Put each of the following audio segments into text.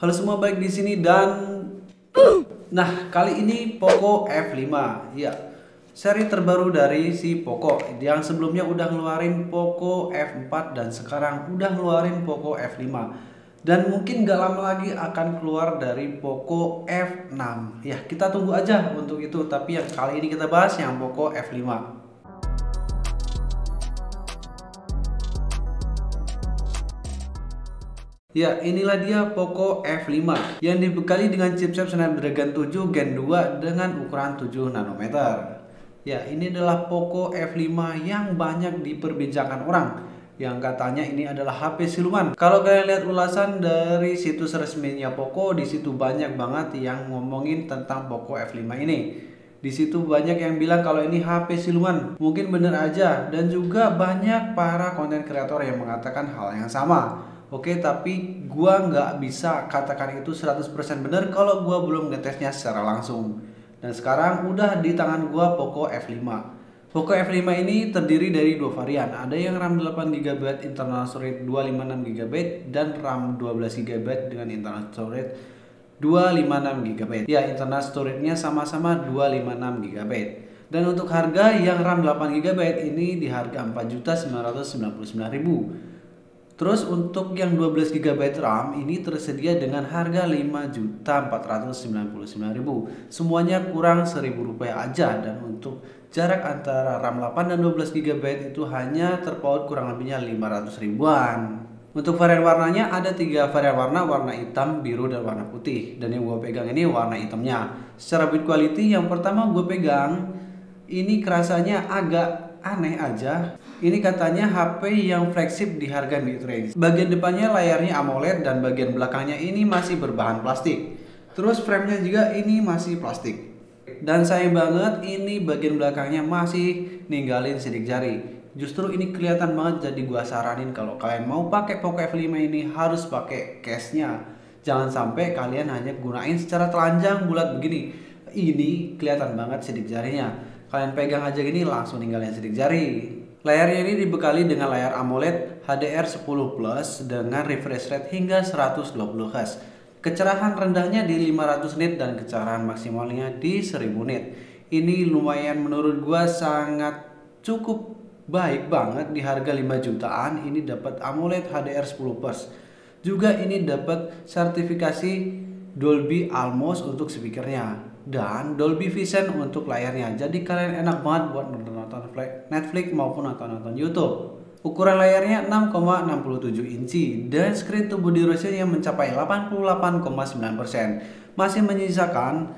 Halo semua, baik di sini dan nah, kali ini Poco F5. Ya, seri terbaru dari si Poco yang sebelumnya udah ngeluarin Poco F4 dan sekarang udah ngeluarin Poco F5. Dan mungkin gak lama lagi akan keluar dari Poco F6. Ya, kita tunggu aja untuk itu, tapi yang kali ini kita bahas yang Poco F5. Ya, inilah dia Poco F5 yang dibekali dengan chipset Snapdragon 7 Gen 2 dengan ukuran 7 nanometer. Ya, ini adalah Poco F5 yang banyak diperbincangkan orang, yang katanya ini adalah HP siluman. Kalau kalian lihat ulasan dari situs resminya Poco, di situ banyak banget yang ngomongin tentang Poco F5 ini. Di situ banyak yang bilang kalau ini HP siluman. Mungkin bener aja, dan juga banyak para konten kreator yang mengatakan hal yang sama. Oke, tapi gua nggak bisa katakan itu 100% bener kalau gua belum ngetesnya secara langsung. Dan sekarang udah di tangan gua Poco F5. Poco F5 ini terdiri dari dua varian. Ada yang RAM 8GB, internal storage 256GB, dan RAM 12GB dengan internal storage 256GB. Ya, internal storage-nya sama-sama 256GB. Dan untuk harga yang RAM 8GB ini di harga 4.999.000. Terus untuk yang 12GB RAM ini tersedia dengan harga 5.499.000. Semuanya kurang Rp1.000 aja, dan untuk jarak antara RAM 8 dan 12GB itu hanya terpaut kurang lebihnya 500 ribuan. Untuk varian warnanya ada 3 varian warna hitam, biru, dan warna putih. Dan yang gue pegang ini warna hitamnya. Secara build quality yang pertama gue pegang ini kerasanya agak aneh aja. Ini katanya HP yang flagship di harga mid-range. Bagian depannya layarnya AMOLED dan bagian belakangnya ini masih berbahan plastik. Terus framenya juga ini masih plastik. Dan sayang banget ini bagian belakangnya masih ninggalin sidik jari. Justru ini kelihatan banget, jadi gua saranin kalau kalian mau pakai Poco F5 ini harus pakai case-nya. Jangan sampai kalian hanya gunain secara telanjang bulat begini. Ini kelihatan banget sidik jarinya. Kalian pegang aja gini langsung ninggalin sidik jari. Layarnya ini dibekali dengan layar AMOLED HDR10 Plus dengan refresh rate hingga 120Hz. Kecerahan rendahnya di 500 nit dan kecerahan maksimalnya di 1000 nit. Ini lumayan menurut gua sangat cukup baik banget di harga 5 jutaan. Ini dapat AMOLED HDR10 Plus. Juga ini dapat sertifikasi Dolby Atmos untuk speakernya dan Dolby Vision untuk layarnya. Jadi kalian enak banget buat nonton Netflix maupun nonton YouTube. Ukuran layarnya 6,67 inci dan screen to body ratio yang mencapai 88,9%. Masih menyisakan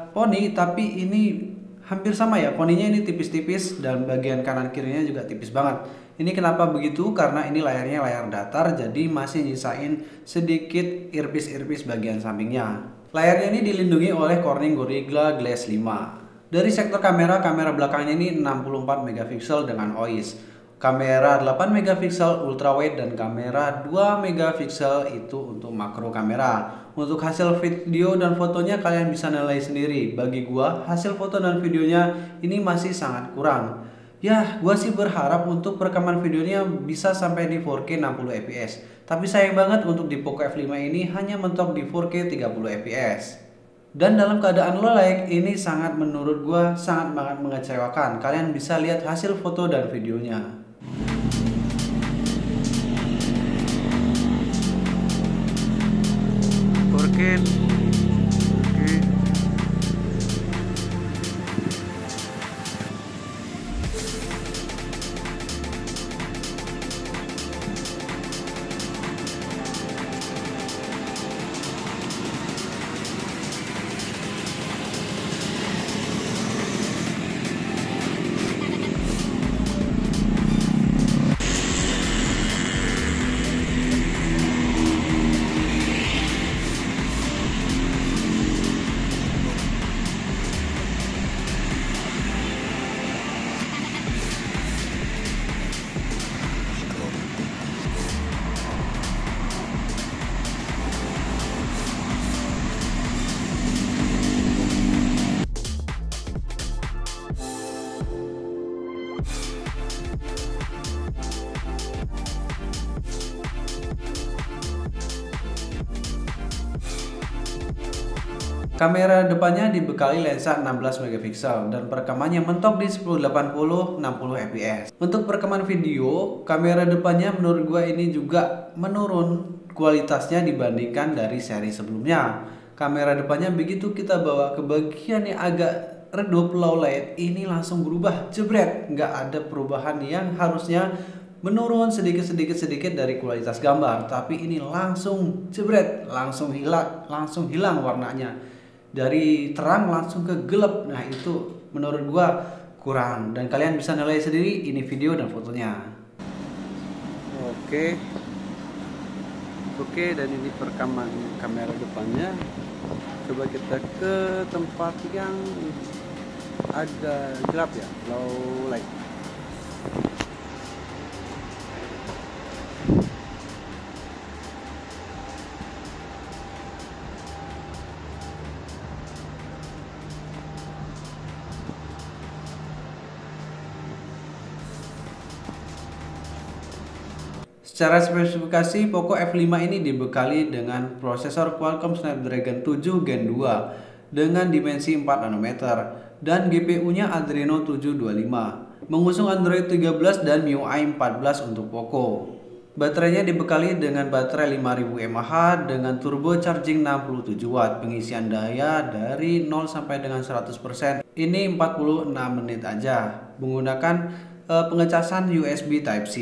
poni, tapi ini hampir sama ya. Poninya ini tipis-tipis dan bagian kanan kirinya juga tipis banget. Ini kenapa begitu? Karena ini layarnya layar datar, jadi masih nyisain sedikit iris-iris bagian sampingnya. Layarnya ini dilindungi oleh Corning Gorilla Glass 5. Dari sektor kamera belakangnya ini 64 megapiksel dengan OIS. Kamera 8 megapiksel ultrawide dan kamera 2 megapiksel itu untuk makro kamera. Untuk hasil video dan fotonya kalian bisa nilai sendiri. Bagi gua hasil foto dan videonya ini masih sangat kurang. Ya, gua sih berharap untuk perekaman videonya bisa sampai di 4K 60 fps. Tapi sayang banget untuk di Poco F5 ini hanya mentok di 4K 30 fps. Dan dalam keadaan low light ini sangat menurut gua sangat banget mengecewakan. Kalian bisa lihat hasil foto dan videonya. 4K. Kamera depannya dibekali lensa 16 megapiksel dan perekamannya mentok di 1080 60 fps. Untuk perekaman video, kamera depannya menurut gua ini juga menurun kualitasnya dibandingkan dari seri sebelumnya. Kamera depannya begitu kita bawa ke bagian yang agak redup low light, ini langsung berubah jebret. Nggak ada perubahan yang harusnya menurun sedikit dari kualitas gambar, tapi ini langsung jebret, langsung hilang warnanya, dari terang langsung ke gelap. Nah itu menurut gua kurang, dan kalian bisa nilai sendiri ini video dan fotonya. Oke, dan ini perekaman kamera depannya. Coba kita ke tempat yang agak gelap ya, low light. Secara spesifikasi, Poco F5 ini dibekali dengan prosesor Qualcomm Snapdragon 7 Gen 2 dengan dimensi 4 nanometer dan GPU-nya Adreno 725, mengusung Android 13 dan MIUI 14 untuk Poco. Baterainya dibekali dengan baterai 5000 mAh dengan turbo charging 67 watt, pengisian daya dari 0 sampai dengan 100%. Ini 46 menit aja, menggunakan pengecasan USB Type-C.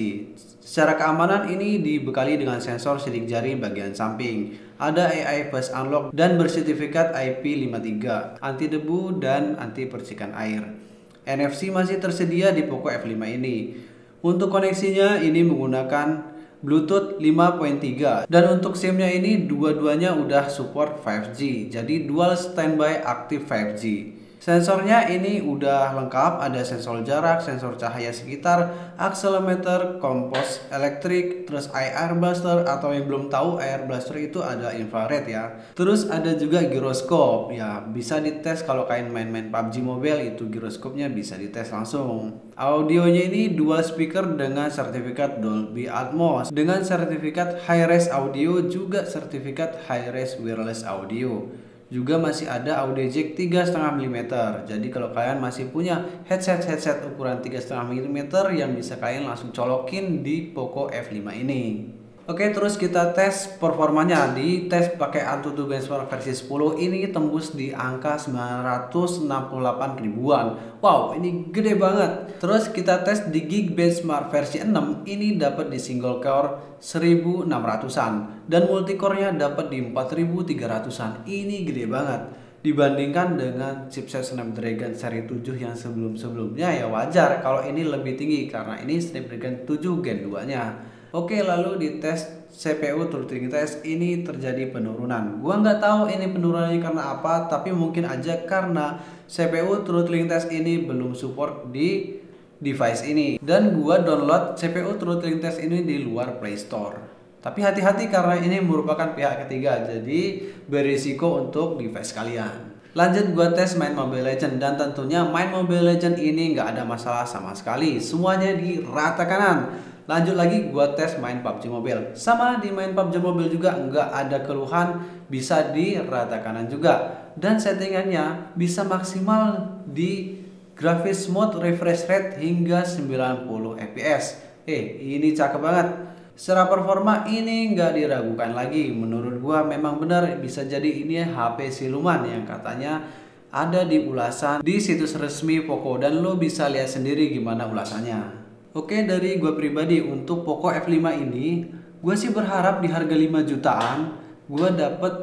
Secara keamanan ini dibekali dengan sensor sidik jari bagian samping, ada AI Face Unlock dan bersertifikat IP53, anti debu dan anti percikan air. NFC masih tersedia di Poco F5 ini. Untuk koneksinya ini menggunakan Bluetooth 5.3 dan untuk SIM-nya ini dua-duanya udah support 5G, jadi dual standby aktif 5G. Sensornya ini udah lengkap, ada sensor jarak, sensor cahaya sekitar, akselerometer, kompos elektrik, terus air blaster, atau yang belum tahu air blaster itu ada infrared ya. Terus ada juga giroskop ya, bisa dites kalau kalian main-main PUBG Mobile, itu giroskopnya bisa dites langsung. Audionya ini dual speaker dengan sertifikat Dolby Atmos, dengan sertifikat Hi-Res Audio, juga sertifikat Hi-Res Wireless Audio. Juga masih ada audio jack 3,5 mm. Jadi kalau kalian masih punya headset ukuran 3,5 mm yang bisa kalian langsung colokin di Poco F5 ini. Oke, terus kita tes performanya. Di tes pakai AnTuTu Benchmark versi 10 ini tembus di angka 968 ribuan. Wow, ini gede banget. Terus kita tes di Geek Benchmark versi 6 ini dapat di single core 1600-an dan multicore-nya dapat di 4300-an. Ini gede banget. Dibandingkan dengan chipset Snapdragon seri 7 yang sebelum-sebelumnya ya wajar kalau ini lebih tinggi karena ini Snapdragon 7 Gen 2-nya. Oke, lalu di tes CPU throttling test ini terjadi penurunan. Gua nggak tahu ini penurunannya karena apa, tapi mungkin aja karena CPU throttling test ini belum support di device ini. Dan gua download CPU throttling test ini di luar Play Store. Tapi hati-hati karena ini merupakan pihak ketiga, jadi berisiko untuk device kalian. Lanjut gua tes main Mobile Legends dan tentunya main Mobile Legends ini nggak ada masalah sama sekali. Semuanya di rata kanan. Lanjut lagi gua tes main PUBG Mobile. Sama di main PUBG Mobile juga nggak ada keluhan, bisa di rata kanan juga. Dan settingannya bisa maksimal di graphics mode refresh rate hingga 90 fps. Ini cakep banget. Secara performa ini nggak diragukan lagi. Menurut gua memang benar bisa jadi ini HP siluman yang katanya ada di ulasan di situs resmi Poco dan lo bisa lihat sendiri gimana ulasannya. Oke, dari gue pribadi untuk Poco F5 ini, gue sih berharap di harga 5 jutaan gue dapet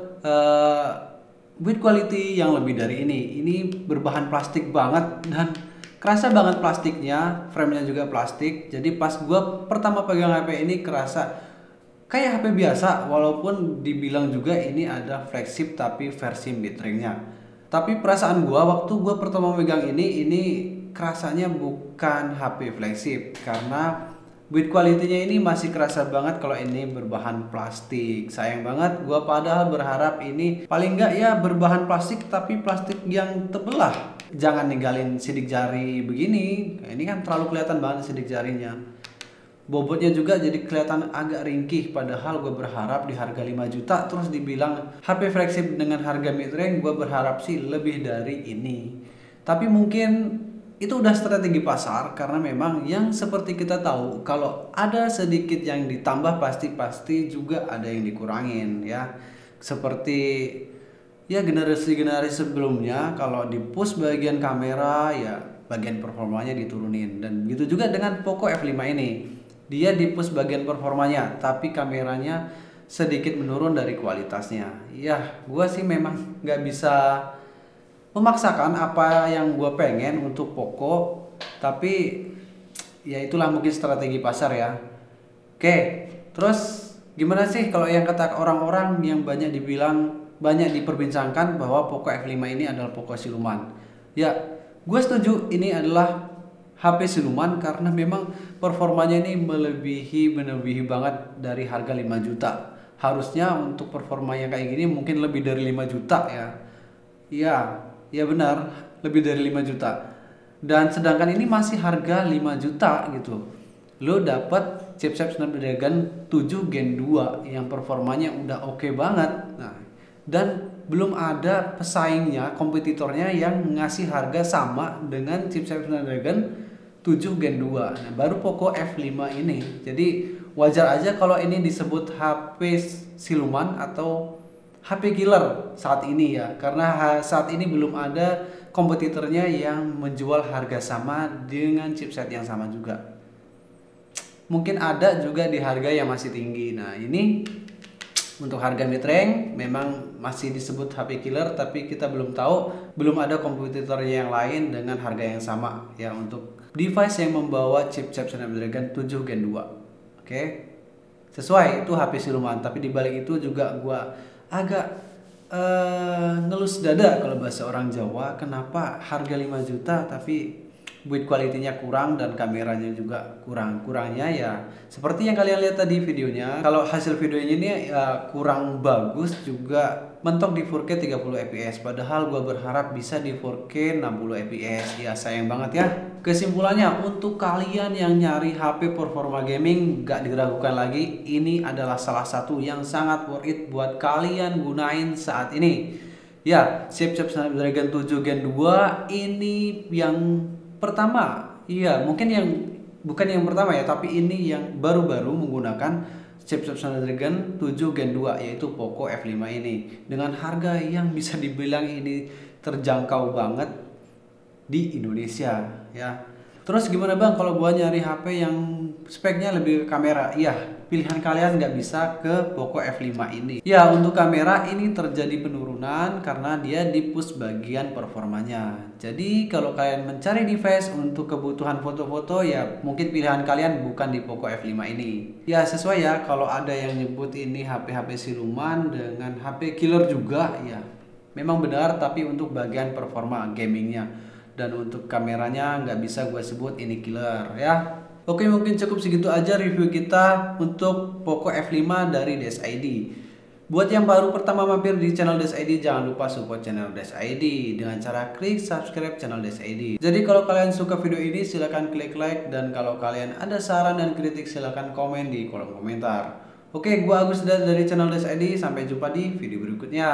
build quality yang lebih dari ini. Ini berbahan plastik banget dan kerasa banget plastiknya, framenya juga plastik. Jadi pas gue pertama pegang HP ini kerasa kayak HP biasa, walaupun dibilang juga ini ada flagship tapi versi mid-range-nya. Tapi perasaan gue waktu gue pertama pegang ini kerasanya bukan HP flagship karena build quality-nya ini masih kerasa banget kalau ini berbahan plastik. Sayang banget, gua padahal berharap ini paling enggak ya berbahan plastik tapi plastik yang tebel lah. Jangan ninggalin sidik jari begini. Ini kan terlalu kelihatan banget sidik jarinya. Bobotnya juga jadi kelihatan agak ringkih, padahal gue berharap di harga 5 juta terus dibilang HP flagship dengan harga mid range, gue berharap sih lebih dari ini. Tapi mungkin itu udah strategi pasar, karena memang yang seperti kita tahu kalau ada sedikit yang ditambah pasti juga ada yang dikurangin ya. Seperti ya generasi-generasi sebelumnya, kalau di push bagian kamera ya bagian performanya diturunin, dan gitu juga dengan Poco F5 ini. Dia di push bagian performanya, tapi kameranya sedikit menurun dari kualitasnya. Ya, gue sih memang nggak bisa memaksakan apa yang gue pengen untuk Poco, tapi ya itulah mungkin strategi pasar ya. Oke, terus gimana sih kalau yang kata orang-orang yang banyak diperbincangkan bahwa Poco F5 ini adalah Poco siluman? Ya, gue setuju ini adalah HP siluman karena memang performanya ini melebihi banget dari harga 5 juta. Harusnya untuk performa yang kayak gini mungkin lebih dari 5 juta ya. Iya benar, lebih dari 5 juta. Dan sedangkan ini masih harga 5 juta gitu. Lo dapat chipset Snapdragon 7 Gen 2 yang performanya udah oke banget. Nah, dan belum ada pesaingnya, kompetitornya yang ngasih harga sama dengan chipset Snapdragon 7 Gen 2. Nah, baru Poco F5 ini. Jadi wajar aja kalau ini disebut HP siluman atau HP killer saat ini ya. Karena saat ini belum ada kompetitornya yang menjual harga sama dengan chipset yang sama juga. Mungkin ada juga di harga yang masih tinggi. Nah, ini untuk harga mid range memang masih disebut HP killer, tapi kita belum tahu, belum ada kompetitornya yang lain dengan harga yang sama ya untuk device yang membawa chipset Snapdragon 7 Gen 2. Oke. Sesuai itu HP siluman, tapi dibalik itu juga gua agak ngelus dada kalau bahasa orang Jawa, kenapa harga 5 juta tapi build quality-nya kurang dan kameranya juga kurangnya ya seperti yang kalian lihat tadi videonya. Kalau hasil videonya ini kurang bagus, juga mentok di 4K 30 fps, padahal gua berharap bisa di 4K 60 fps. Ya sayang banget ya. Kesimpulannya, untuk kalian yang nyari HP performa gaming, gak diragukan lagi, ini adalah salah satu yang sangat worth it buat kalian gunain saat ini. Ya, chipset Snapdragon 7 Gen 2 ini yang pertama, iya mungkin bukan yang pertama ya, tapi ini yang baru-baru menggunakan chipset Snapdragon 7 Gen 2 yaitu Poco F5 ini dengan harga yang bisa dibilang ini terjangkau banget di Indonesia ya. Terus gimana bang kalau gua nyari HP yang speknya lebih ke kamera? Iya, pilihan kalian nggak bisa ke Poco F5 ini. Ya, untuk kamera ini terjadi penurunan karena dia di push bagian performanya. Jadi kalau kalian mencari device untuk kebutuhan foto-foto, ya mungkin pilihan kalian bukan di Poco F5 ini. Ya sesuai ya, kalau ada yang nyebut ini HP-HP siluman dengan HP killer juga, ya memang benar, tapi untuk bagian performa gamingnya. Dan untuk kameranya nggak bisa gue sebut ini killer ya. Oke, mungkin cukup segitu aja review kita untuk Poco F5 dari DesID. Buat yang baru pertama mampir di channel DesID, jangan lupa support channel DesID dengan cara klik subscribe channel DesID. Jadi kalau kalian suka video ini silahkan klik like, dan kalau kalian ada saran dan kritik silahkan komen di kolom komentar. Oke, gue Agus dari channel DesID, sampai jumpa di video berikutnya.